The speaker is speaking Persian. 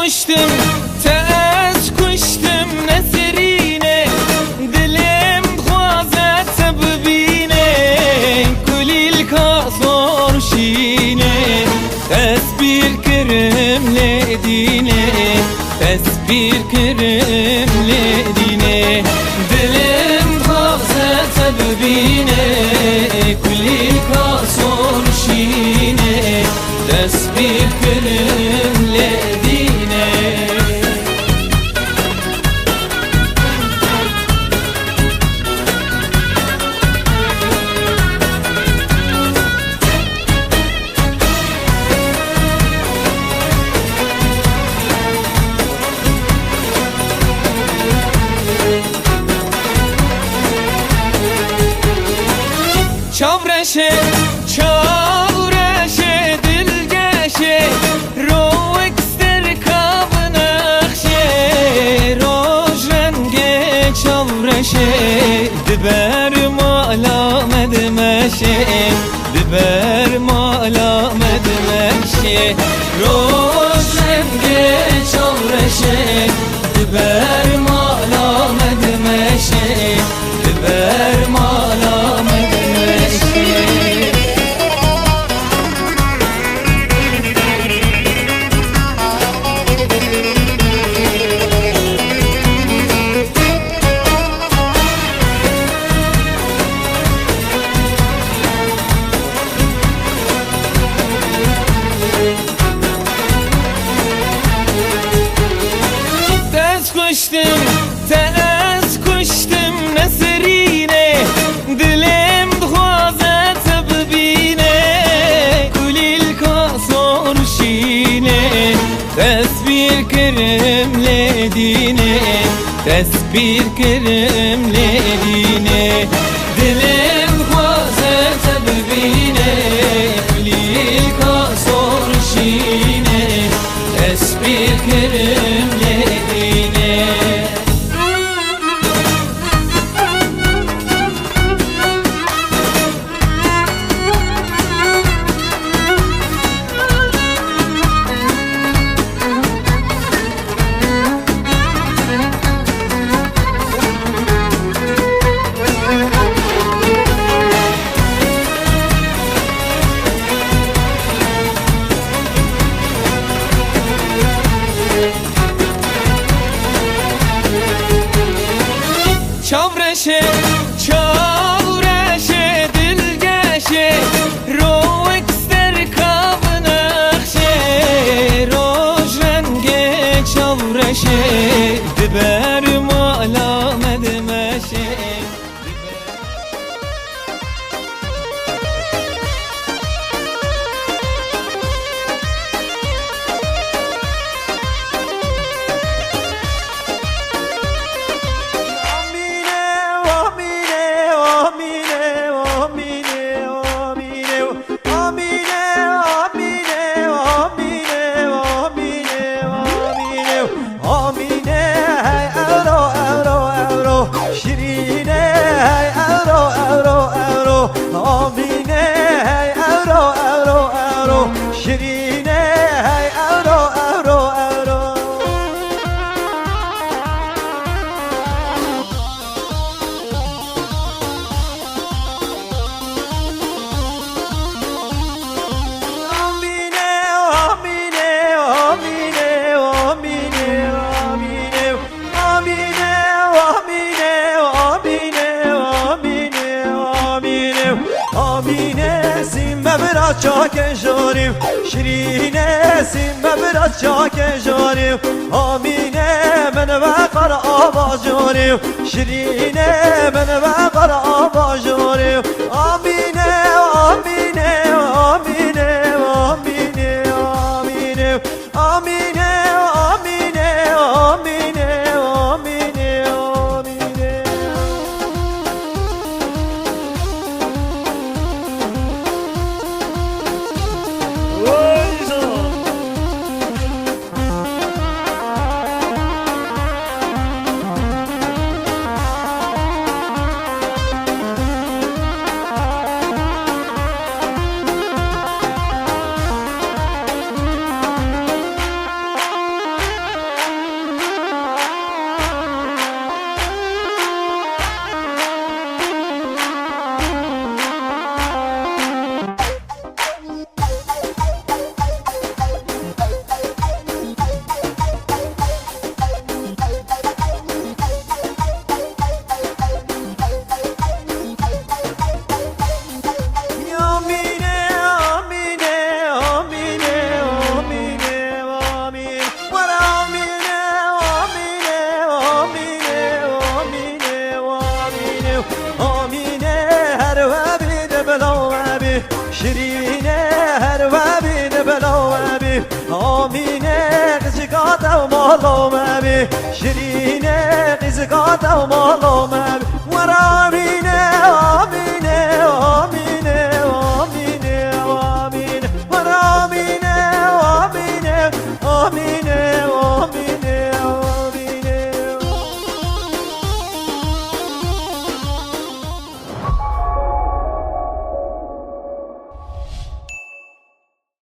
کشتم تاز کشتم نسرینه دلم خوازت ببینه کلیل کاسور شینه تسبیر کرم لدینه تسبیر کرم لدینه دلم خوازت ببینه کلیل کاسور شینه تسبیر کرم لدینه چاورشه چاورشه دلگشه رو اکستر کاب نخشه روش رنگ چاورشه دبر مالا مدمشه دبر مالا مدمشه روش رنگ چاورشه دبر مالا مدمشه دبر مالا مدمشه کشتم تاز کشتم نسرینه دلم خوازت ببینه کلیل کاسور شینه تسبیر کرم لدینه تسبیر کرم لدینه دلم خوازت ببینه کلیل کاسور شینه تسبیر کرم لدینه چاورشه چاورشه دلگشه رو اکستر کاب نخشه روش رنگ چاورشه دبر مالا مدمشه آمینه سیم برات چاک جاریم شیرینه سیم برات چاک جاریم آمینه من وقر آبا جاریم شیرینه من وقر آبا جاریم آمینه آمینه آمینه آمینه آمینه آمینه آمینه آمینه آمینه آمینه شرینه هر وبین بلا وبی آمینه قزقات و مالو مبی شرینه قزقات و مالو مبی